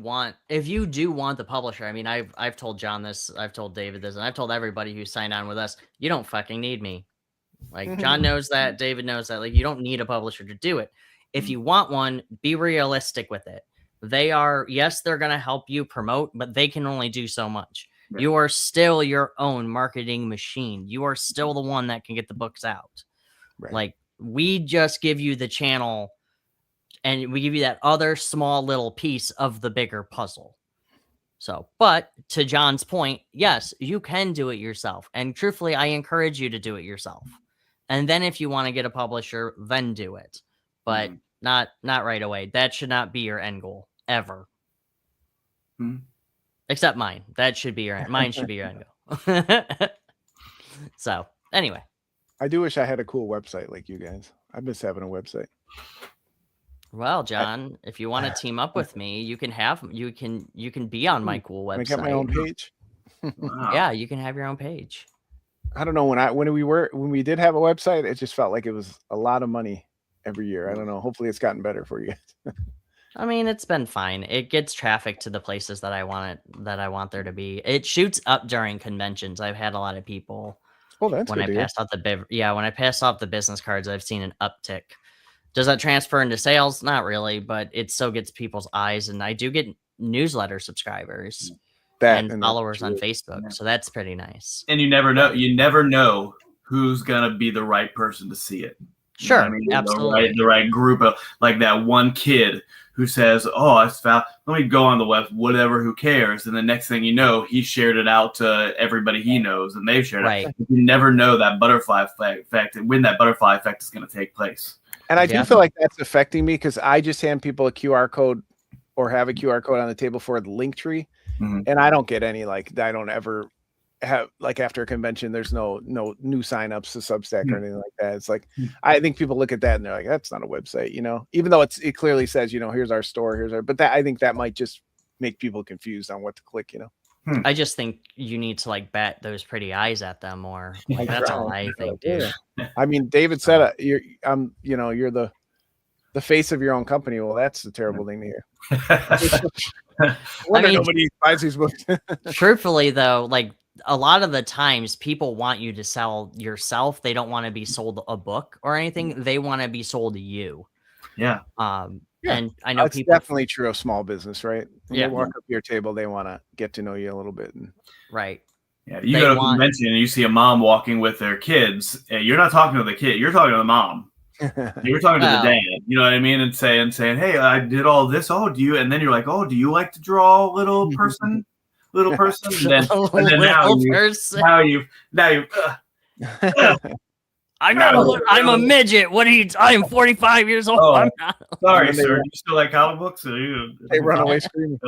do want the publisher, I mean, I've told John this, I've told David this, and I've told everybody who signed on with us, you don't fucking need me. Like, John knows that, David knows that. Like, you don't need a publisher to do it. If you want one, be realistic with it. They're going to help you promote, but they can only do so much. Yeah. You are still your own marketing machine. You are still the one that can get the books out. Right. Like, we just give you the channel, and we give you that other small little piece of the bigger puzzle. So, but to John's point, yes, you can do it yourself. And truthfully, I encourage you to do it yourself. And then if you want to get a publisher, then do it. But not right away. That should not be your end goal ever. Except mine. That should be mine should be your end goal. So, anyway. I do wish I had a cool website like you guys. I miss having a website. Well, John, if you want to team up with me, you can be on my cool website. Can I get my own page? Wow. Yeah, you can have your own page. I don't know, when we did have a website, it just felt like it was a lot of money every year. I don't know. Hopefully it's gotten better for you. I mean, it's been fine. It gets traffic to the places that I want there to be. It shoots up during conventions. I've had a lot of people. Oh, that's when good I passed out when I passed off the business cards, I've seen an uptick. Does that transfer into sales? Not really, but it still gets people's eyes, and I do get newsletter subscribers and followers on Facebook, so that's pretty nice. And you never know. You never know who's gonna be the right person to see it. Sure, absolutely. The right group of, like, that one kid who says, "Oh, I found. Let me go on the web. Whatever. Who cares?" And the next thing you know, he shared it out to everybody he knows, and they've shared it. You never know that butterfly effect, and when that butterfly effect is going to take place. And I do feel like that's affecting me, because I just hand people a QR code or have a QR code on the table for the link tree, and I don't get any, like, I don't ever have, like, after a convention, there's no new signups to Substack or anything like that. It's like, I think people look at that and they're like, that's not a website, even though it clearly says, here's our store, but I think that might just make people confused on what to click, I just think you need to, like, bat those pretty eyes at them more. Like, that's all I think, dude. I mean, David said, you're the face of your own company. Well, that's a terrible thing to hear. I mean, nobody buys these books. Truthfully, though, like, a lot of the times people want you to sell yourself. They don't want to be sold a book or anything. They want to be sold to you. Yeah. And I know that's people definitely true of small business, right? When they walk up to your table, they want to get to know you a little bit. Right. Yeah. You go to a convention and you see a mom walking with their kids. And you're not talking to the kid. You're talking to the mom. You're talking to the dad. You know what I mean? And saying, "Hey, I did all this. Oh, do you?" And then you're like, "Oh, do you like to draw little person?" Little person, and then now you. I'm a midget. What are you? I am 45 years old. Oh, I'm not. Sorry, sir. Do you still like comic books? Or they run away screaming.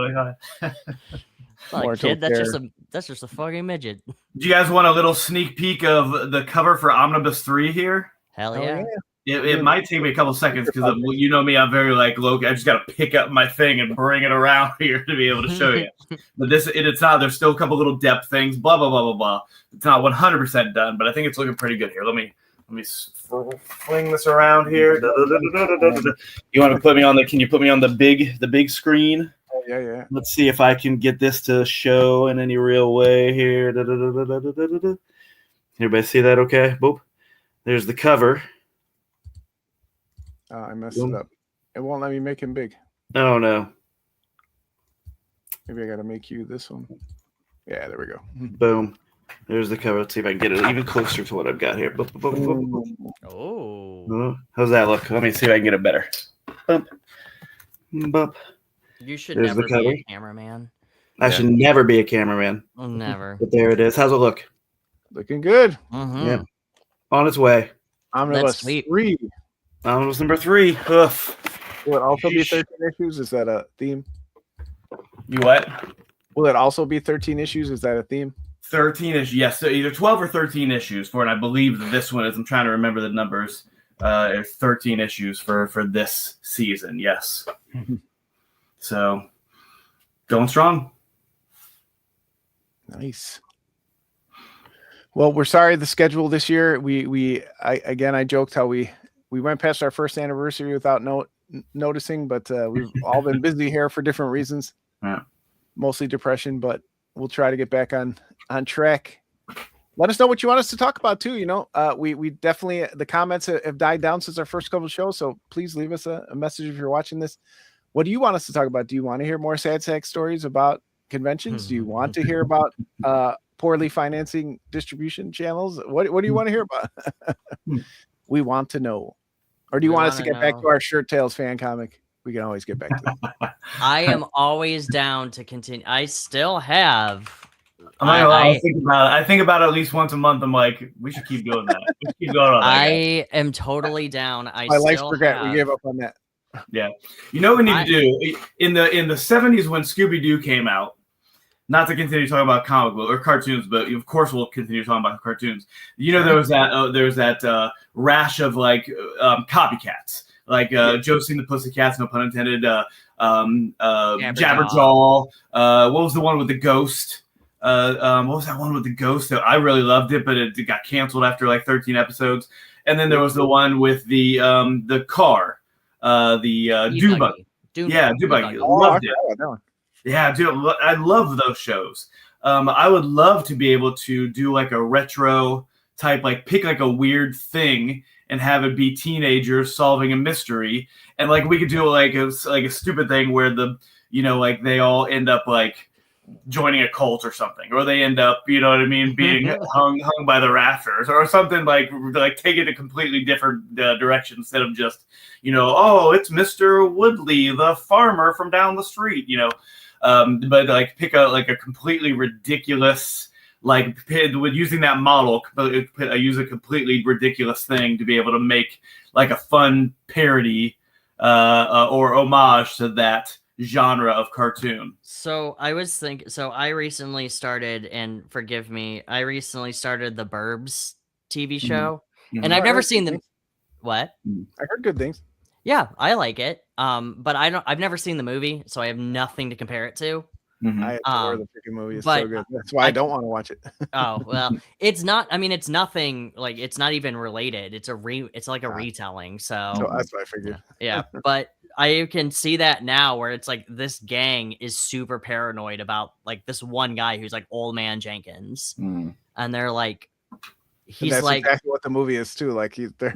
Like, kid, that's just a fucking midget. Do you guys want a little sneak peek of the cover for Omnibus 3 here? Hell yeah. It might take me a couple seconds because you know me, I'm very like Loki. I just got to pick up my thing and bring it around here to be able to show you. But it's not. There's still a couple little depth things. Blah blah blah blah blah. It's not 100% done, but I think it's looking pretty good here. Let me fling this around here. You want to put me on the? Can you put me on the big screen? Oh, yeah. Let's see if I can get this to show in any real way here. Everybody see that? Okay. Boop. There's the cover. I messed it up. It won't let me make him big. Oh no. Maybe I got to make you this one. Yeah, there we go. Boom. There's the cover. Let's see if I can get it even closer to what I've got here. Boop, boop, boop, boop. Oh. How's that look? Let me see if I can get it better. Bump. Bump. You should There's never the cover. be a cameraman. I should never be a cameraman. Never. But there it is. How's it look? Looking good. Mm-hmm. Yeah. On its way. Omnibus 3. Omnibus number 3. Ugh. Will it also be 13 issues? Is that a theme? You what? Will it also be 13 issues? Is that a theme? 13 issues. Yes. So either 12 or 13 issues for it. I believe that this one is. I'm trying to remember the numbers. It's 13 issues for this season. Yes. So going strong. Nice. Well, we're sorry the schedule this year. I joked how we went past our first anniversary without noticing, but we've all been busy here for different reasons. Yeah. Mostly depression, but we'll try to get back on track. Let us know what you want us to talk about too. We definitely, the comments have died down since our first couple of shows, so please leave us a message if you're watching this. What do you want us to talk about? Do you want to hear more sad sack stories about conventions? Do you want to hear about poorly financing distribution channels? What do you want to hear about? We want to know. Or do you want us to get back to our Shirt Tales fan comic? We can always get back to that. I am always down to continue. I still have. I think about it at least once a month. I'm like, we should keep doing that. We should keep going on that. I am totally down. My life's forget. We gave up on that. Yeah. You know what we need to do? In the 70s when Scooby-Doo came out, not to continue talking about comic book or cartoons, but of course we'll continue talking about cartoons. There was that rash of like copycats, like Josie and the Pussycats, no pun intended. Jabberjaw. What was the one with the ghost? What was that one with the ghost? I really loved it, but it got canceled after like 13 episodes. And then there was the one with the car, Dune Buggy. Dune Buggy. Loved it. Yeah, dude, I love those shows. I would love to be able to do like a retro type, like pick like a weird thing and have it be teenagers solving a mystery, and like we could do like a stupid thing where like they all end up like joining a cult or something, or they end up, you know what I mean, being hung by the rafters or something, like take it a completely different direction instead of just, oh, it's Mr. Woodley, the farmer from down the street, but like pick a completely ridiculous, like with using that model, I use a completely ridiculous thing to be able to make like a fun parody or homage to that genre of cartoon. So I was thinking, I recently started, and forgive me, the Burbs TV show, and I've never seen them. What? I heard good things. Yeah, I like it. But I've never seen the movie, so I have nothing to compare it to. I adore the freaking movie. It's so good. That's why I don't want to watch it. Oh, well, it's not, it's nothing, like, it's not even related. It's like a retelling. So that's what I figured. Yeah. But I can see that now where it's like this gang is super paranoid about like this one guy who's like Old Man Jenkins. And they're like, that's like exactly what the movie is too. Like he's there.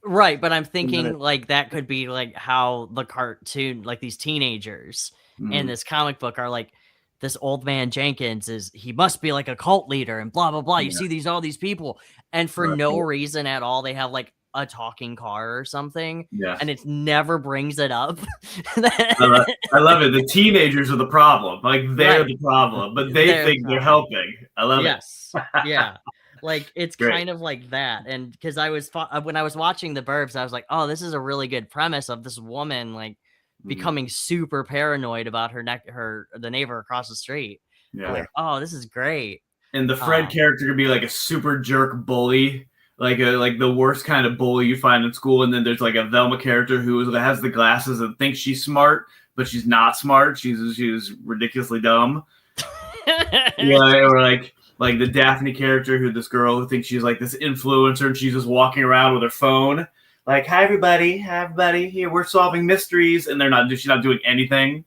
Right. But I'm thinking like that could be like how the cartoon, like these teenagers in this comic book are like, this Old Man Jenkins he must be like a cult leader and blah, blah, blah. You see all these people, and for no reason at all, they have like a talking car or something. Yeah. And it never brings it up. I love it. The teenagers are the problem. Like they're the problem, but they think they're helping. I love it. Yes. Yeah. Like it's kind of like that. And because when I was watching The Burbs, I was like, oh, this is a really good premise of this woman, like, becoming super paranoid about the neighbor across the street. Yeah. Like, oh, this is great. And the Fred character could be like a super jerk bully. like the worst kind of bully you find in school, and then there's like a Velma character who has the glasses and thinks she's smart, but she's not smart. She's ridiculously dumb. Or like the Daphne character, who this girl who thinks she's like this influencer, and she's just walking around with her phone, like, "Hi everybody, here we're solving mysteries," and she's not doing anything.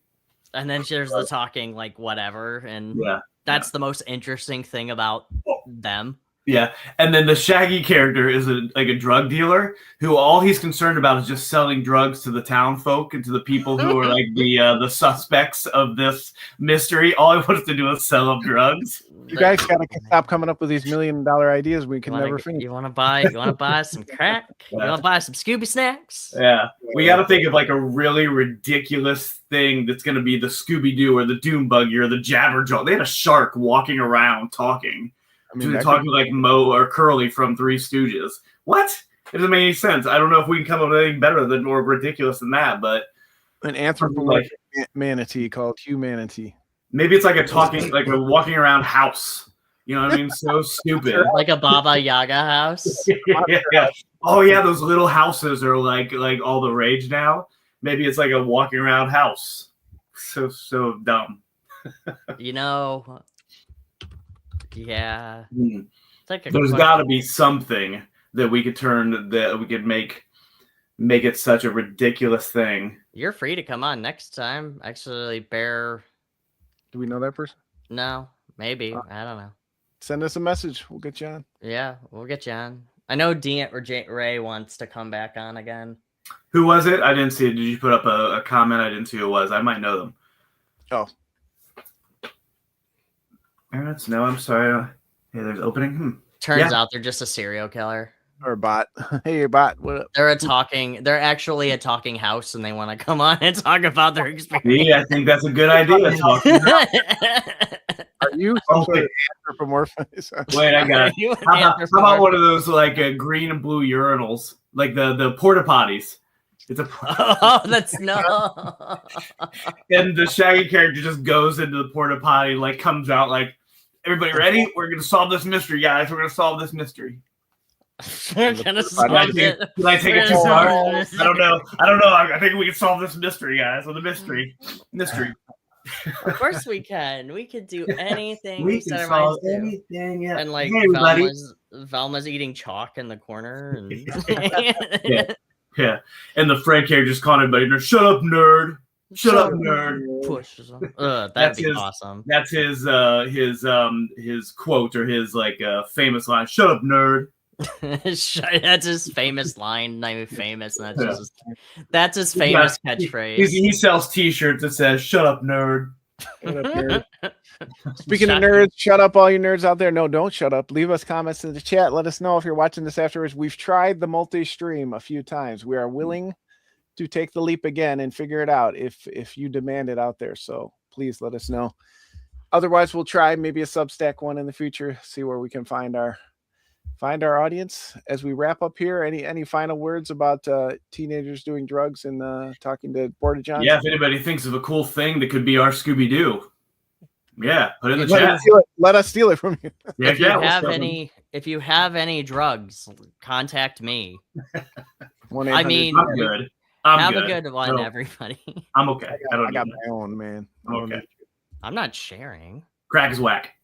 And then there's the talking like whatever, and that's the most interesting thing about them. Yeah, and then the Shaggy character is a drug dealer who all he's concerned about is just selling drugs to the town folk and to the people who are like the suspects of this mystery. All he wants to do is sell them drugs. You guys gotta stop coming up with these $1 million ideas. We can never finish. You want to buy some crack? You want to buy some Scooby snacks? Yeah, we got to think of like a really ridiculous thing that's going to be the Scooby Doo or the Doom Buggy or the Jabberjaw. They had a shark walking around talking. I mean, talking like Mo or Curly from Three Stooges. What? It doesn't make any sense. I don't know if we can come up with anything better than or ridiculous than that, but an anthropomorphic manatee called humanity. Maybe it's like a walking around house. You know what I mean? So stupid. Like a Baba Yaga house. Yeah. Oh yeah, those little houses are like all the rage now. Maybe it's like a walking around house. So dumb. Yeah. There's got to be something that we could make it such a ridiculous thing. You're free to come on next time. Actually, Bear. Do we know that person? No, maybe. I don't know. Send us a message. We'll get you on. Yeah, we'll get you on. I know Dean or Ray wants to come back on again. Who was it? I didn't see it. Did you put up a comment? I didn't see who it was. I might know them. Oh. No, I'm sorry. Hey, there's opening. Turns out they're just a serial killer. Or a bot. Hey, bot. What up? They're actually a talking house, and they want to come on and talk about their experience. Yeah, I think that's a good idea. Are you anthropomorphized? Wait, I got it. How about one of those like green and blue urinals, like the porta potties? It's a that's no. And the Shaggy character just goes into the porta potty, like comes out like, "Everybody ready? We're gonna solve this mystery, guys. We're gonna solve this mystery." We're gonna solve it. Can I take it too far? I don't know. I think we can solve this mystery, guys. With a mystery. Of course we can. We could do anything. We can solve anything. Yeah. And like Velma's eating chalk in the corner. And yeah. And the Fred character just calling everybody, "Shut up, nerd! Shut up, nerd!" Pushes them. That'd be awesome. That's his quote or his like famous line. "Shut up, nerd." That's his famous line. Not even famous. That's his famous catchphrase. He sells T-shirts that says "Shut up, nerd." Shut up, nerd. Speaking of nerds, shut up, all you nerds out there. No, don't shut up. Leave us comments in the chat. Let us know if you're watching this afterwards. We've tried the multi-stream a few times. We are willing to take the leap again and figure it out if you demand it out there. So please let us know. Otherwise, we'll try maybe a Substack one in the future. See where we can find our audience. As we wrap up here, any final words about teenagers doing drugs and talking to Porta John? Yeah, if anybody thinks of a cool thing that could be our Scooby Doo, yeah, put it in the chat. Let us steal it from you. If you have any drugs, contact me. I mean, I'm good. Have a good one, everybody. I'm okay. I got my own, man. I'm okay. I'm not sharing. Crack is whack.